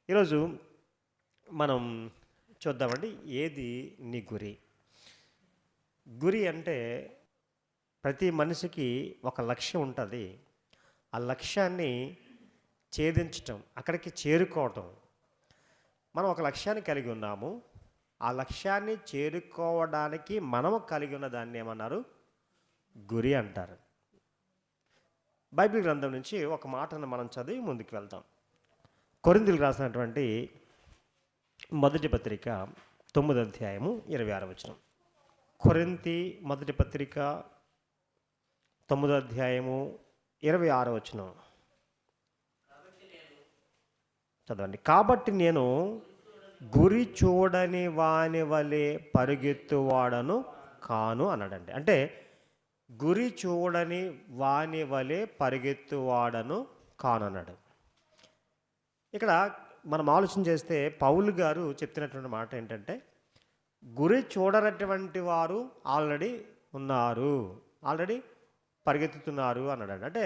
ఈరోజు మనం చూద్దామండి. ఏది నీ గురి? గురి అంటే ప్రతి మనిషికి ఒక లక్ష్యం ఉంటుంది. ఆ లక్ష్యాన్ని ఛేదించటం, అక్కడికి చేరుకోవటం. మనం ఒక లక్ష్యాన్ని కలిగి ఉన్నాము. ఆ లక్ష్యాన్ని చేరుకోవడానికి మనము కలిగి ఉన్న దాన్ని ఏమన్నారు? గురి అంటారు. బైబిల్ గ్రంథం నుంచి ఒక మాటను మనం చదివి ముందుకు వెళ్తాం. కొరింథీయులకు రాసినటువంటి మొదటి పత్రిక 9వ అధ్యాయము 26వ వచనం. కొరింథీ మొదటి పత్రిక 9వ అధ్యాయము 26వ వచనం చదవండి. కాబట్టి నేను గురి చూడని వాని వలె పరుగెత్తువాడను కాను అన్నాడండి. అంటే గురి చూడని వాని వలె పరిగెత్తువాడను కాను అన్నాడు. ఇక్కడ మనం ఆలోచన చేస్తే పౌలు గారు చెప్తున్నటువంటి మాట ఏంటంటే, గురి చూడనటువంటి వారు ఆల్రెడీ ఉన్నారు, ఆల్రెడీ పరిగెత్తుతున్నారు అన్నాడు. అంటే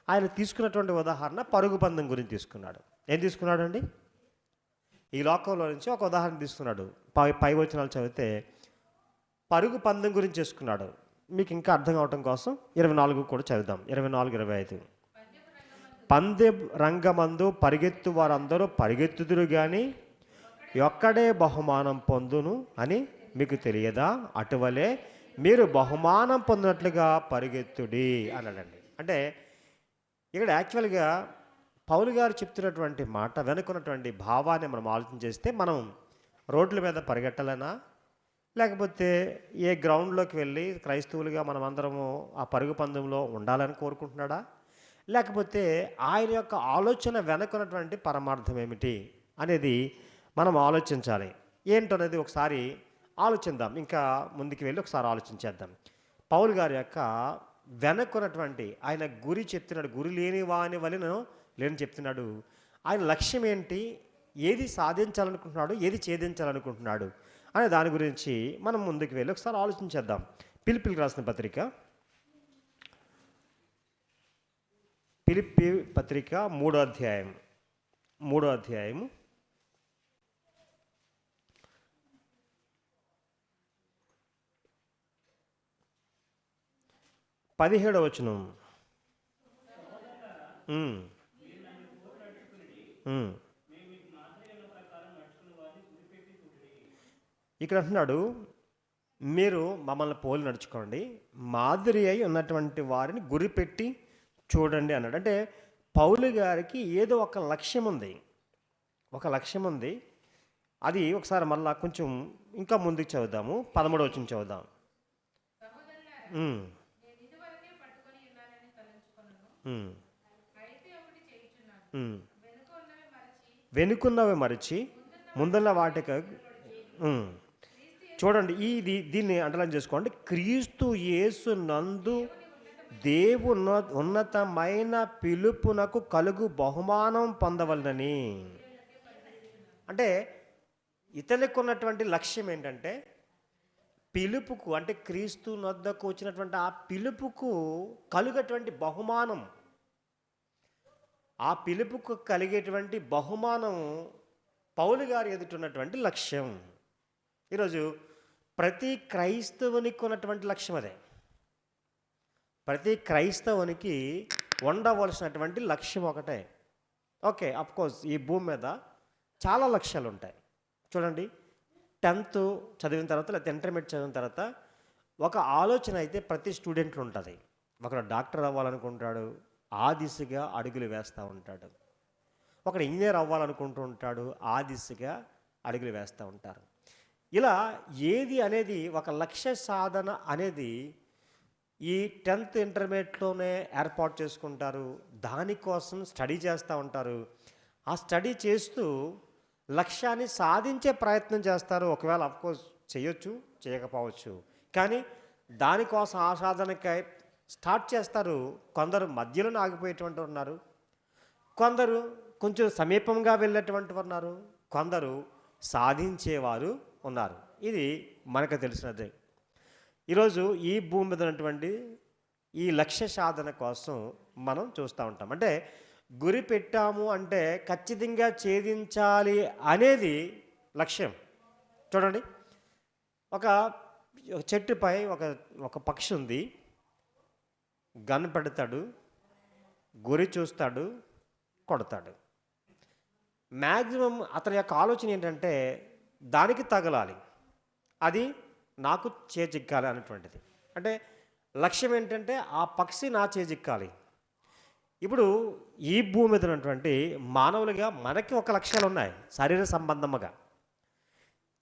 ఆయన తీసుకున్నటువంటి ఉదాహరణ పరుగు పందెం గురించి తీసుకున్నాడు. ఏం తీసుకున్నాడు అండి? ఈ లోకంలో నుంచి ఒక ఉదాహరణ తీసుకున్నాడు. పై వచనాలు చదివితే పరుగు పందెం గురించి చేసుకున్నాడు. మీకు ఇంకా అర్థం కావటం కోసం 24 కూడా చదువుదాం. 24, 25. పందె రంగమందు పరిగెత్తు వారందరూ పరిగెత్తుదురు కానీ ఒక్కడే బహుమానం పొందును అని మీకు తెలియదా? అటువలే మీరు బహుమానం పొందినట్లుగా పరిగెత్తుడి అన్నాడండి. అంటే ఇక్కడ యాక్చువల్గా పౌలు గారు చెప్తున్నటువంటి మాట వెనుకున్నటువంటి భావాన్ని మనం ఆలోచన చేస్తే, మనం రోడ్ల మీద పరిగెట్టాలనా, లేకపోతే ఏ గ్రౌండ్లోకి వెళ్ళి క్రైస్తవులుగా మనం అందరము ఆ పరుగు పందెంలో ఉండాలని కోరుకుంటున్నాడా, లేకపోతే ఆయన యొక్క ఆలోచన వెనుకున్నటువంటి పరమార్థం ఏమిటి అనేది మనం ఆలోచించాలి. ఏంటనేది ఒకసారి ఆలోచిద్దాం. ఇంకా ముందుకు వెళ్ళి ఒకసారి ఆలోచించేద్దాం. పౌలు గారి యొక్క వెనుకున్నటువంటి ఆయన గురి చెప్తున్నాడు. గురి లేని వాని వలె లేని చెప్తున్నాడు. ఆయన లక్ష్యం ఏంటి, ఏది సాధించాలనుకుంటున్నాడు, ఏది ఛేదించాలనుకుంటున్నాడు అనే దాని గురించి మనం ముందుకు వెళ్ళి ఒకసారి ఆలోచించేద్దాం. ఫిలిప్పీయులకు రాసిన పత్రిక, ఫిలిప్పీ పత్రిక 3వ అధ్యాయం 17వ వచనం. ఇక్కడ అంటున్నాడు, మీరు మమ్మల్ని పోలి నడుచుకోండి, మాదిరి అయి ఉన్నటువంటి వారిని గురిపెట్టి చూడండి అన్నాడు. అంటే పౌలు గారికి ఏదో ఒక లక్ష్యం ఉంది. అది ఒకసారి మళ్ళా కొంచెం ఇంకా ముందుకు చదువుదాము. 13వ వచనం చదువుదాం. వెనుకున్నవి మరచి ముందున్న వాటికి చూడండి. దీన్ని అండర్లైన్ చేసుకోండి. క్రీస్తు యేసు నందు దేవుని ఉన్నతమైన పిలుపునకు కలుగు బహుమానం పొందవలనని. అంటే ఇతనికి ఉన్నటువంటి లక్ష్యం ఏంటంటే, పిలుపుకు, అంటే క్రీస్తు నొద్దకు వచ్చినటువంటి ఆ పిలుపుకు కలుగేటువంటి బహుమానం, ఆ పిలుపుకు కలిగేటువంటి బహుమానం పౌలు గారు ఎదుటిన్నటువంటి లక్ష్యం. ఈరోజు ప్రతి క్రైస్తవునికి ఉన్నటువంటి లక్ష్యం అదే. ప్రతి క్రైస్తవునికి ఉండవలసినటువంటి లక్ష్యం ఒకటే. ఓకే, అఫ్కోర్స్ ఈ భూమి మీద చాలా లక్ష్యాలు ఉంటాయి. చూడండి, 10th చదివిన తర్వాత లేదా ఇంటర్మీడియట్ చదివిన తర్వాత ఒక ఆలోచన అయితే ప్రతి స్టూడెంట్లో ఉంటుంది. ఒకడు డాక్టర్ అవ్వాలనుకుంటాడు, ఆ దిశగా అడుగులు వేస్తూ ఉంటాడు. ఒకడు ఇంజనీర్ అవ్వాలనుకుంటూ ఉంటాడు, ఆ దిశగా అడుగులు వేస్తూ ఉంటారు. ఇలా ఏది అనేది ఒక లక్ష్య సాధన అనేది ఈ 10th ఇంటర్మీడియట్లోనే ఏర్పాటు చేసుకుంటారు. దానికోసం స్టడీ చేస్తూ ఉంటారు. ఆ స్టడీ చేస్తూ లక్ష్యాన్ని సాధించే ప్రయత్నం చేస్తారు. ఒకవేళ అఫ్కోర్స్ చేయొచ్చు, చేయకపోవచ్చు, కానీ దానికోసం ఆ సాధనకై స్టార్ట్ చేస్తారు. కొందరు మధ్యలో ఆగిపోయేటువంటి ఉన్నారు, కొందరు కొంచెం సమీపంగా వెళ్ళేటువంటి ఉన్నారు, కొందరు సాధించేవారు ఉన్నారు. ఇది మనకు తెలిసినదే. ఈరోజు ఈ భూమి మీద ఉన్నటువంటి ఈ లక్ష్య సాధన కోసం మనం చూస్తూ ఉంటాం. అంటే గురి పెట్టాము అంటే ఖచ్చితంగా ఛేదించాలి అనేది లక్ష్యం. చూడండి, ఒక ఒక చెట్టుపై ఒక ఒక పక్షి ఉంది. గన్ పెడతాడు, గురి చూస్తాడు, కొడతాడు. మ్యాక్సిమం అతని యొక్క ఆలోచన ఏంటంటే దానికి తగలాలి, అది నాకు చేజిక్కాలి అనేటువంటిది. అంటే లక్ష్యం ఏంటంటే ఆ పక్షి నా చేజిక్కాలి. ఇప్పుడు ఈ భూమి మీద ఉన్నటువంటి మానవులుగా మనకి ఒక లక్ష్యాలు ఉన్నాయి, శరీర సంబంధముగా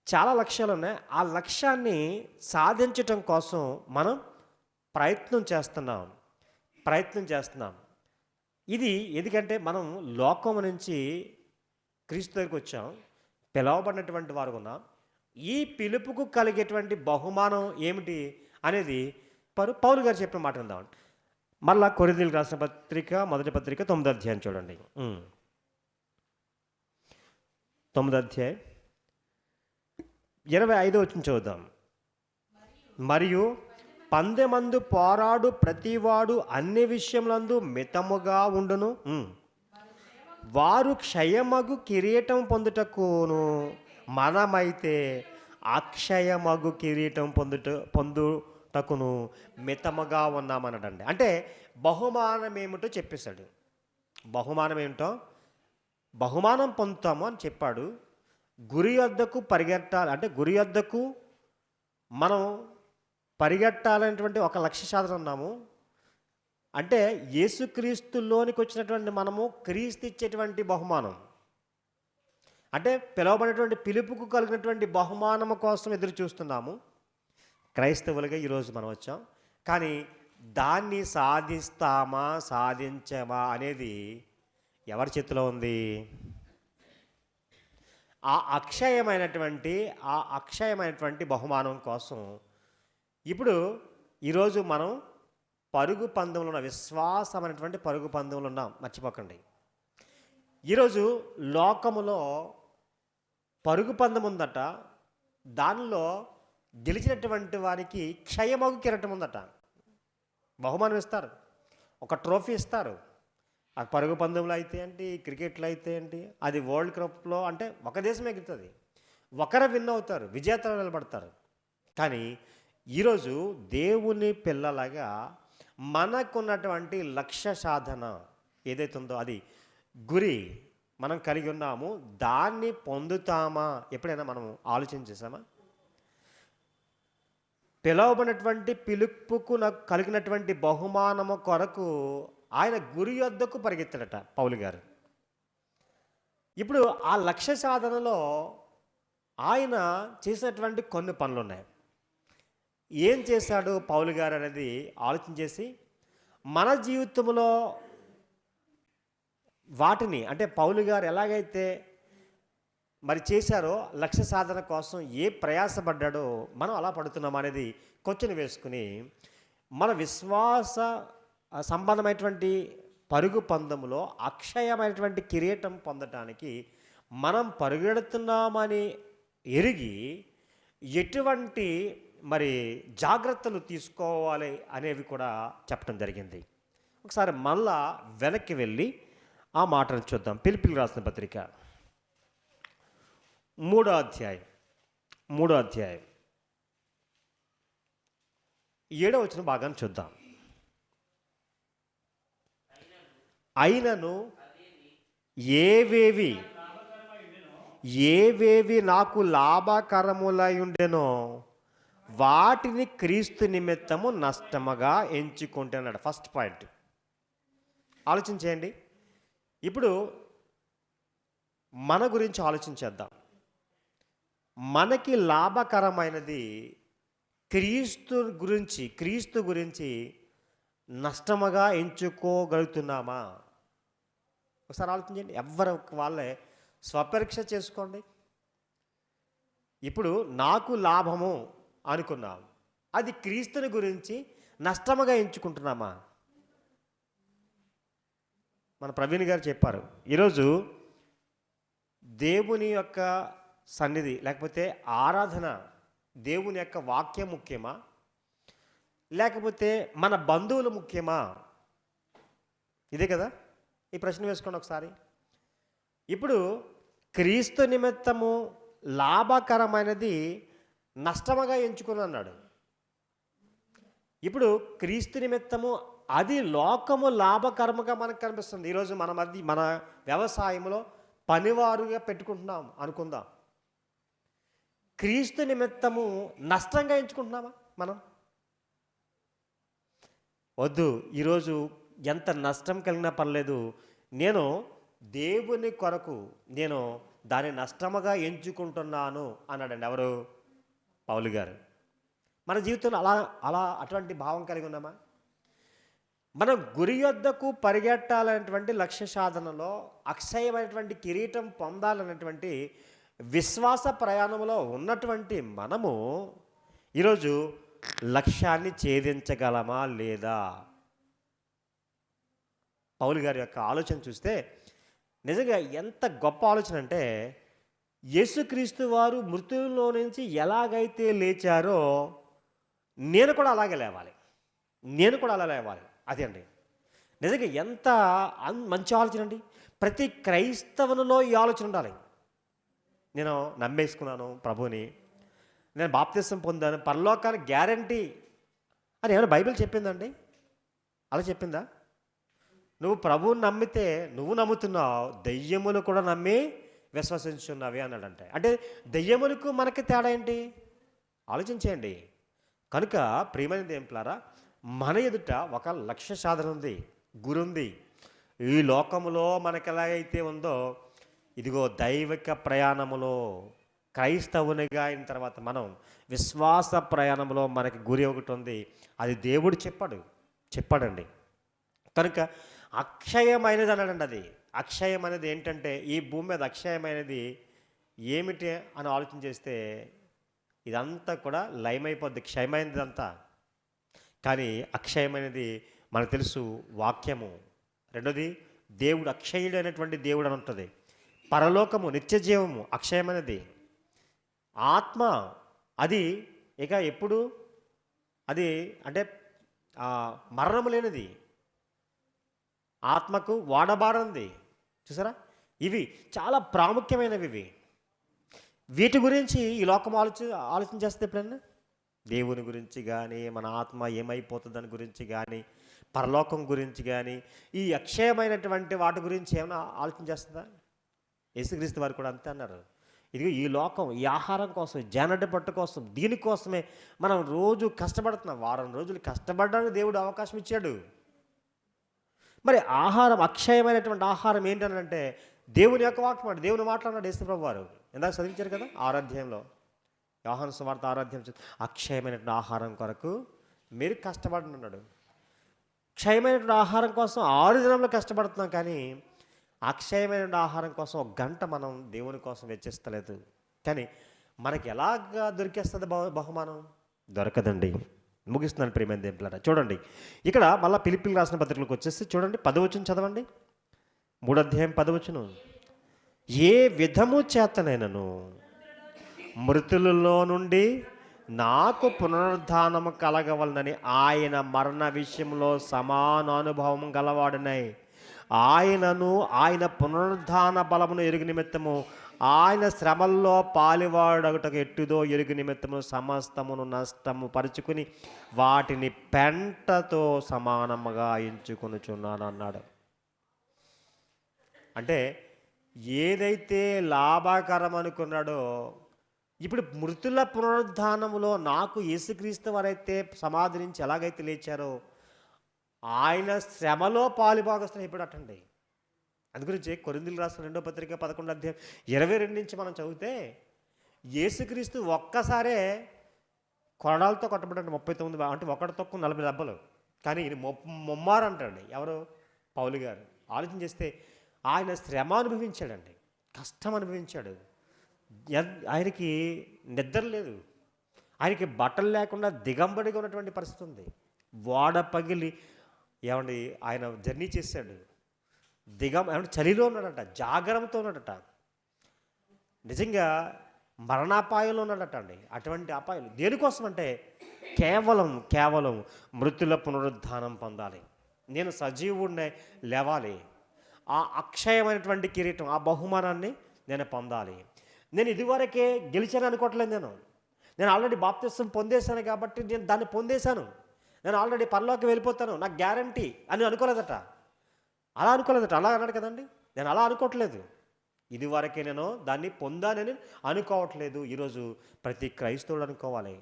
చాలా లక్ష్యాలు ఉన్నాయి. ఆ లక్ష్యాన్ని సాధించటం కోసం మనం ప్రయత్నం చేస్తున్నాం. ఇది ఎందుకంటే మనం లోకం నుంచి క్రీస్తు దగ్గరికి వచ్చాం, పిలవబడినటువంటి వారు ఉన్నాం. ఈ పిలుపుకు కలిగేటువంటి బహుమానం ఏమిటి అనేది పౌలు గారు చెప్పిన మాట ఉందాం. మళ్ళా కొరింథీయులకు రాసిన పత్రిక మొదటి పత్రిక 9వ అధ్యాయం చూడండి. 9వ అధ్యాయం 25వ వచనం చూద్దాం. మరియు పందెమందు పోరాడు ప్రతివాడు అన్ని విషయములందు మితముగా ఉండును. వారు క్షయమగు కిరీటం పొందుటకును, మనమైతే అక్షయమగు కిరీటం పొందుటకును మితముగా ఉన్నామనడండి. అంటే బహుమానం ఏమిటో చెప్పేశాడు. బహుమానం ఏమిటో, బహుమానం పొందుతాము అని చెప్పాడు. గురి వద్దకు పరిగెట్టాలి అంటే గురి వద్దకు మనం పరిగెట్టాలనేటువంటి ఒక లక్ష్య సాధన ఉన్నాము. అంటే యేసుక్రీస్తులోనికి వచ్చినటువంటి మనము క్రీస్తు ఇచ్చేటువంటి బహుమానం, అంటే పిలువబడినటువంటి పిలుపుకు కలిగినటువంటి బహుమానము కోసం ఎదురు చూస్తున్నాము. క్రైస్తవులుగా ఈరోజు మనం వచ్చాం. కానీ దాన్ని సాధించమా అనేది ఎవరి చేతిలో ఉంది? ఆ అక్షయమైనటువంటి బహుమానం కోసం ఇప్పుడు ఈరోజు మనం పరుగు పందెంలో ఉన్న విశ్వాసమైనటువంటి పరుగు పందెంలో ఉన్నాం, మర్చిపోకండి. ఈరోజు లోకములో పరుగు పందెం ఉందట, దానిలో గెలిచినటువంటి వారికి క్షయమగు కిరీటం ఉందట. బహుమానం ఇస్తారు, ఒక ట్రోఫీ ఇస్తారు. ఆ పరుగు పందెంలో అయితే ఏంటి, క్రికెట్లో అయితే ఏంటి, అది వరల్డ్ కప్లో అంటే ఒక దేశమే గెలుతుంది, ఒకరు విన్ అవుతారు, విజేతలు నిలబడతారు. కానీ ఈరోజు దేవుని పిల్లలాగా మనకున్నటువంటి లక్ష్య సాధన ఏదైతే ఉందో, అది గురి మనం కలిగి ఉన్నాము, దాన్ని పొందుతామా? ఎప్పుడైనా మనం ఆలోచన చేసామా? పిలువబడినటువంటి పిలుపుకు నాకు కలిగినటువంటి బహుమానము కొరకు ఆయన గురి వద్దకు పరిగెత్తాడట పౌలు గారు. ఇప్పుడు ఆ లక్ష్య సాధనలో ఆయన చేసినటువంటి కొన్ని పనులు ఉన్నాయి. ఏం చేశాడు పౌలు గారు అనేది ఆలోచన చేసి మన జీవితంలో వాటిని, అంటే పౌలు గారు ఎలాగైతే మరి చేశారో లక్ష్య సాధన కోసం ఏ ప్రయాసపడ్డాడో మనం అలా పడుతున్నాం అనేది క్వశ్చన్ వేసుకుని మన విశ్వాస సంబంధమైనటువంటి పరుగు పందెంలో అక్షయమైనటువంటి కిరీటం పొందటానికి మనం పరుగెడుతున్నామని ఎరిగి ఎటువంటి మరి జాగ్రత్తలు తీసుకోవాలి అనేవి కూడా చెప్పడం జరిగింది. ఒకసారి మళ్ళా వెనక్కి వెళ్ళి ఆ మాటను చూద్దాం. పిలిపిలికి రాసిన పత్రిక 3వ అధ్యాయం 7వ వచనం భాగాన్ని చూద్దాం. అయినను ఏవేవి నాకు లాభకరములై ఉండెనో వాటిని క్రీస్తు నిమిత్తము నష్టముగా ఎంచుకుంటున్నాడు. ఫస్ట్ పాయింట్ ఆలోచన చేయండి. ఇప్పుడు మన గురించి ఆలోచించేద్దాం. మనకి లాభకరమైనది క్రీస్తు గురించి నష్టముగా ఎంచుకోగలుగుతున్నామా? ఒకసారి ఆలోచించండి. ఎవరి వాళ్ళే స్వపరీక్ష చేసుకోండి. ఇప్పుడు నాకు లాభము అనుకున్నాం, అది క్రీస్తుని గురించి నష్టముగా ఎంచుకుంటున్నామా? మన ప్రవీణ్ గారు చెప్పారు, ఈరోజు దేవుని యొక్క సన్నిధి లేకపోతే ఆరాధన, దేవుని యొక్క వాక్యం ముఖ్యమా, లేకపోతే మన బంధువులు ముఖ్యమా? ఇదే కదా. ఈ ప్రశ్న వేసుకోండి ఒకసారి. ఇప్పుడు క్రీస్తు నిమిత్తము లాభకరమైనది నష్టముగా ఎంచుకుని అన్నాడు. ఇప్పుడు క్రీస్తు నిమిత్తము అది లోకము లాభకరముగా మనకు కనిపిస్తుంది. ఈరోజు మన వ్యవసాయంలో పనివారుగా పెట్టుకుంటున్నాం అనుకుందాం. క్రీస్తు నిమిత్తము నష్టంగా ఎంచుకుంటున్నామా మనం? వద్దు. ఈరోజు ఎంత నష్టం కలిగినా పర్లేదు, నేను దేవుని కొరకు నేను దాన్ని నష్టముగా ఎంచుకుంటున్నాను అన్నాడండి. ఎవరు? పౌలు గారు. మన జీవితంలో అటువంటి భావం కలిగి ఉన్నామా? మనం గురి యొద్దకు పరిగెట్టాలనేటువంటి లక్ష్య సాధనలో అక్షయమైనటువంటి కిరీటం పొందాలనేటువంటి విశ్వాస ప్రయాణంలో ఉన్నటువంటి మనము ఈరోజు లక్ష్యాన్ని ఛేదించగలమా లేదా? పౌలు గారి యొక్క ఆలోచన చూస్తే నిజంగా ఎంత గొప్ప ఆలోచన అంటే, యేసుక్రీస్తు వారు మృతుల్లో నుంచి ఎలాగైతే లేచారో నేను కూడా అలాగే లేవాలి, నేను కూడా అలా లేవాలి. అదే అండి నిజంగా ఎంత మంచి ఆలోచన అండి. ప్రతి క్రైస్తవునిలో ఈ ఆలోచన ఉండాలి. నేను నమ్మేసుకున్నాను ప్రభుని, నేను బాప్తిసం పొందాను, పరలోకానికి గ్యారంటీ అని ఏమైనా బైబిల్ చెప్పిందండి? అలా చెప్పిందా? నువ్వు ప్రభువుని నమ్మితే నువ్వు నమ్ముతున్నావు, దెయ్యములు కూడా నమ్మి విశ్వసించున్నవి అన్నాడంటే. అంటే దెయ్యములకు మనకి తేడా ఏంటి? ఆలోచించేయండి. కనుక ప్రియమైన దేవులారా, మన ఎదుట ఒక లక్ష్య సాధన ఉంది, గురి ఉంది. ఈ లోకములో మనకి ఎలాగైతే ఉందో, ఇదిగో దైవిక ప్రయాణములో క్రైస్తవునిగా అయిన తర్వాత మనం విశ్వాస ప్రయాణంలో మనకి గురి ఒకటి ఉంది. అది దేవుడు చెప్పాడండి. కనుక అక్షయమైనది అన్నాడండి. అది అక్షయమైనది ఏంటంటే, ఈ భూమి మీద అక్షయమైనది ఏమిటి అని ఆలోచన చేస్తే ఇదంతా కూడా లయమైపోద్ది, క్షయమైనది అంతా. కానీ అక్షయమైనది మనకు తెలుసు, వాక్యము. రెండోది దేవుడు, అక్షయుడు అనేటువంటి దేవుడు అని ఉంటుంది. పరలోకము, నిత్య జీవము అక్షయమైనది. ఆత్మ అది ఇక ఎప్పుడు అది అంటే మరణము లేనిది, ఆత్మకు వాడబారంది. చూసారా? ఇవి చాలా ప్రాముఖ్యమైనవి. ఇవి వీటి గురించి ఈ లోకం ఆలోచన చేస్తే ఎప్పుడన్నా దేవుని గురించి కానీ, మన ఆత్మ ఏమైపోతుందని గురించి కానీ, పరలోకం గురించి కానీ, ఈ అక్షయమైనటువంటి వాటి గురించి ఏమైనా ఆలోచన చేస్తుందా? యేసుక్రీస్తు వారు కూడా అంతే అన్నారు. ఇది ఈ లోకం, ఈ ఆహారం కోసం, జానటి పట్టు కోసం, దీనికోసమే మనం రోజు కష్టపడుతున్నాం. వారం రోజులు కష్టపడడానికి దేవుడు అవకాశం ఇచ్చాడు. మరి ఆహారం, అక్షయమైనటువంటి ఆహారం ఏంటనంటే దేవుని యొక్క వాక్యం. దేవుని మాట్లాడినాడు యేసుప్రభు వారు. ఇందాక చదివించారు కదా ఆరాధ్యంలో, యోహాను సువార్త ఆరాధ్యం, అక్షయమైనటువంటి ఆహారం కొరకు మీరు కష్టపడండి అన్నాడు. క్షయమైనటువంటి ఆహారం కోసం 6 దినంలో కష్టపడుతున్నాం, కానీ అక్షయమైనటువంటి ఆహారం కోసం 1 గంట మనం దేవుని కోసం వెచ్చిస్తలేదు. కానీ మనకి ఎలాగా దొరికేస్తుంది బహుమానం? దొరకదండి. ముగిస్తున్నాను ప్రియమైన దేవులారా. చూడండి ఇక్కడ మళ్ళీ ఫిలిప్పీయులకు రాసిన పత్రికలకు వచ్చేసి చూడండి, 10వ వచనం చదవండి. 3వ అధ్యాయం 10వ వచనం. ఏ విధము చేతనైనను మృతులలో నుండి నాకు పునరుద్ధానము కలగవలనని ఆయన మరణ విషయంలో సమాన అనుభవం గలవాడినై ఆయనను, ఆయన పునరుద్ధాన బలమును ఎరుగు నిమిత్తము, ఆయన శ్రమల్లో పాలివాడగుటకు ఎట్టుదో ఎరుగు నిమిత్తము సమస్తమును నష్టము పరుచుకుని వాటిని పెంటతో సమానముగా ఎంచుకొనుచున్నాను అన్నాడు. అంటే ఏదైతే లాభకరం అనుకున్నాడో, ఇప్పుడు మృతుల పునరుద్ధానములో నాకు యేసుక్రీస్తు వారైతే సమాధి నుంచి ఎలాగైతే లేచారో, ఆయన శ్రమలో పాలుభాగస్తులు ఇప్పుడు అటండి. అందు గురించి కొరింథీయులకు రాసిన 2వ పత్రిక 11వ అధ్యాయం 22 నుంచి మనం చదివితే, యేసుక్రీస్తు ఒక్కసారే కొరడాలతో కొట్టబడ్డాడు 39, అంటే ఒకటి తక్కువ 40 దెబ్బలు. కానీ ముమ్మారు అంటాడు ఎవరు? పౌలు గారు. ఆలోచన చేస్తే ఆయన శ్రమ అనుభవించాడండి, కష్టం అనుభవించాడు. ఆయనకి నిద్ర లేదు, ఆయనకి బట్టలు లేకుండా దిగంబడిగా ఉన్నటువంటి పరిస్థితి ఉంది. వాడ పగిలి ఏమండి ఆయన జర్నీ చేశాడు. ఏమంటే చలిలో ఉన్నాడట, జాగరంతో ఉన్నాడట, నిజంగా మరణాపాయంలో ఉన్నాడట అండి. అటువంటి అపాయాలు దేనికోసం అంటే కేవలం మృతుల పునరుద్ధానం పొందాలి, నేను సజీవుడినే లేవాలి, ఆ అక్షయమైనటువంటి కిరీటం, ఆ బహుమానాన్ని నేను పొందాలి. నేను ఇదివరకే గెలిచాను అనుకోవట్లేదు నేను. నేను ఆల్రెడీ బాప్తిస్మం పొందేశాను కాబట్టి నేను దాన్ని పొందేశాను. నేను ఆల్రెడీ పరలోకి వెళ్ళిపోతాను, నాకు గ్యారంటీ అని అనుకోలేదట. అలా అనుకోలేదట. అలా అన్నాడు కదండి. నేను అలా అనుకోవట్లేదు. ఇదివరకే నేను దాన్ని పొందానని అనుకోవట్లేదు. ఈరోజు ప్రతి క్రైస్తవుడు అనుకోవాలి.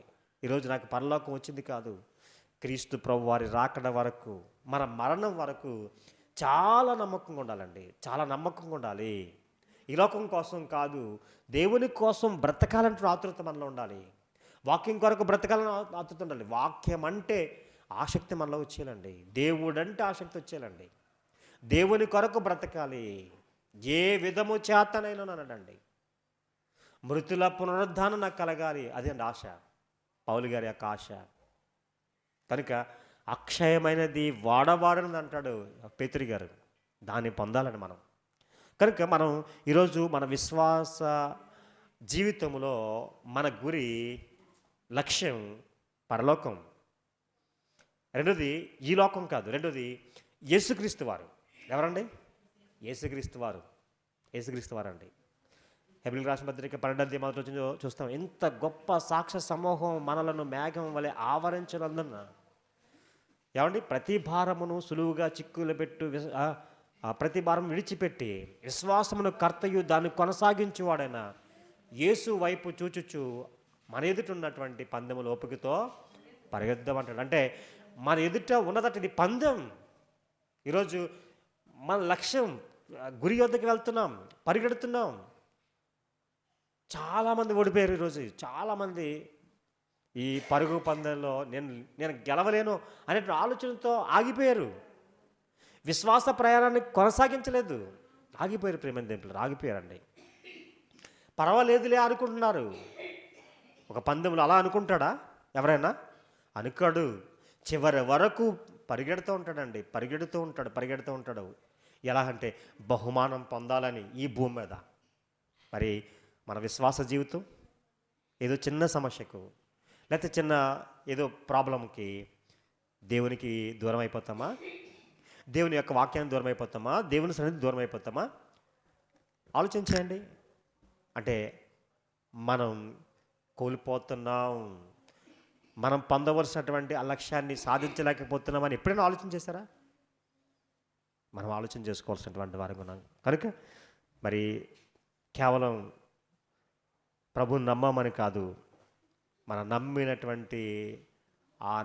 ఈరోజు నాకు పరలోకం వచ్చింది కాదు, క్రీస్తు ప్రభు వారి రాకడ వరకు, మన మరణం వరకు చాలా నమ్మకంగా ఉండాలండి. చాలా నమ్మకంగా ఉండాలి. ఈ లోకం కోసం కాదు, దేవుని కోసం బ్రతకాలంటే ఆతృత మనలో ఉండాలి. వాక్యం కొరకు బ్రతకాలని ఆతృత ఉండాలి. వాక్యం అంటే ఆసక్తి మనలో వచ్చేయాలండి. దేవుడు అంటే ఆసక్తి వచ్చేయాలండి. దేవుని కొరకు బ్రతకాలి. ఏ విధము చేతనైనా అన్నాడండి. మృతుల పునరుద్ధానం నాకు కలగాలి, అదే అండి ఆశ, పౌలు గారి యొక్క ఆశ. కనుక అక్షయమైనది వాడవాడని అంటాడు పేతురు గారు. దాన్ని పొందాలని మనం. కనుక మనం ఈరోజు మన విశ్వాస జీవితంలో మన గురి, లక్ష్యం పరలోకం. రెండోది ఈ లోకం కాదు. రెండోది యేసుక్రీస్తు వారు. ఎవరండి? యేసుక్రీస్తు వారు. యేసుక్రీస్తు వారు అండి. హెబ్రీయులకు రాసిన పత్రిక 12వ అధ్యాయంలో చూస్తాం. ఎంత గొప్ప సాక్ష్య సమూహం మనలను మేఘం వలె ఆవరించనందున, ఏమండి, ప్రతి భారమును సులువుగా చిక్కులు పెట్టు, ప్రతి భారం విడిచిపెట్టి విశ్వాసమును కర్తయు దాన్ని కొనసాగించువాడైన యేసు వైపు చూచుచు మన ఎదుట ఉన్నటువంటి పందెముల ఓపికతో పరిగెద్దామంటాడు. అంటే మన ఎదుట ఉన్నదట ఇది పందెం. ఈరోజు మన లక్ష్యం, గురి వద్దకు వెళ్తున్నాం, పరిగెడుతున్నాం. చాలామంది ఓడిపోయారు ఈరోజు. చాలామంది ఈ పరుగు పందెంలో నేను గెలవలేను అనే ఆలోచనతో ఆగిపోయారు. విశ్వాస ప్రయాణాన్ని కొనసాగించలేదు, ఆగిపోయారు. ప్రేమ దేవుళ్ళు ఆగిపోయారండి. పర్వాలేదులే అనుకుంటున్నారు. ఒక పందెంలో అలా అనుకుంటాడా ఎవరైనా? అనుకోడు. చివరి వరకు పరిగెడుతూ ఉంటాడండి. పరిగెడుతూ ఉంటాడు. ఎలా అంటే బహుమానం పొందాలని ఈ భూమి మీద. మరి మన విశ్వాస జీవితం ఏదో చిన్న సమస్యకు, లేకపోతే చిన్న ఏదో ప్రాబ్లంకి దేవునికి దూరం అయిపోతామా? దేవుని యొక్క వాక్యానికి దూరం అయిపోతామా? దేవుని సన్నిధికి దూరం అయిపోతామా? ఆలోచించండి. అంటే మనం కోల్పోతున్నాం. మనం పొందవలసినటువంటి ఆ లక్ష్యాన్ని సాధించలేకపోతున్నామని ఎప్పుడైనా ఆలోచన చేశారా? మనం ఆలోచన చేసుకోవాల్సినటువంటి వారికి ఉన్నాం. కనుక మరి కేవలం ప్రభుని నమ్మమని కాదు, మనం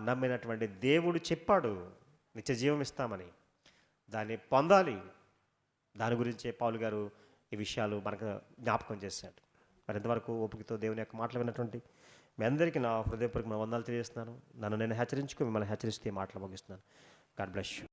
నమ్మినటువంటి దేవుడు చెప్పాడు నిత్య జీవం ఇస్తామని. దాన్ని పొందాలి. దాని గురించే పౌలు గారు ఈ విషయాలు మనకు జ్ఞాపకం చేశాడు. మరి ఇంతవరకు ఓపికతో దేవుని యొక్క మాటలు విన్నటువంటి మీ అందరికీ నా హృదయపూర్వక వందనాలు తెలియజేస్తున్నాను. నన్ను నేను హెచ్చరించుకుని మిమ్మల్ని హెచ్చరిస్తూ మాటలు ముగిస్తున్నాను. God bless you.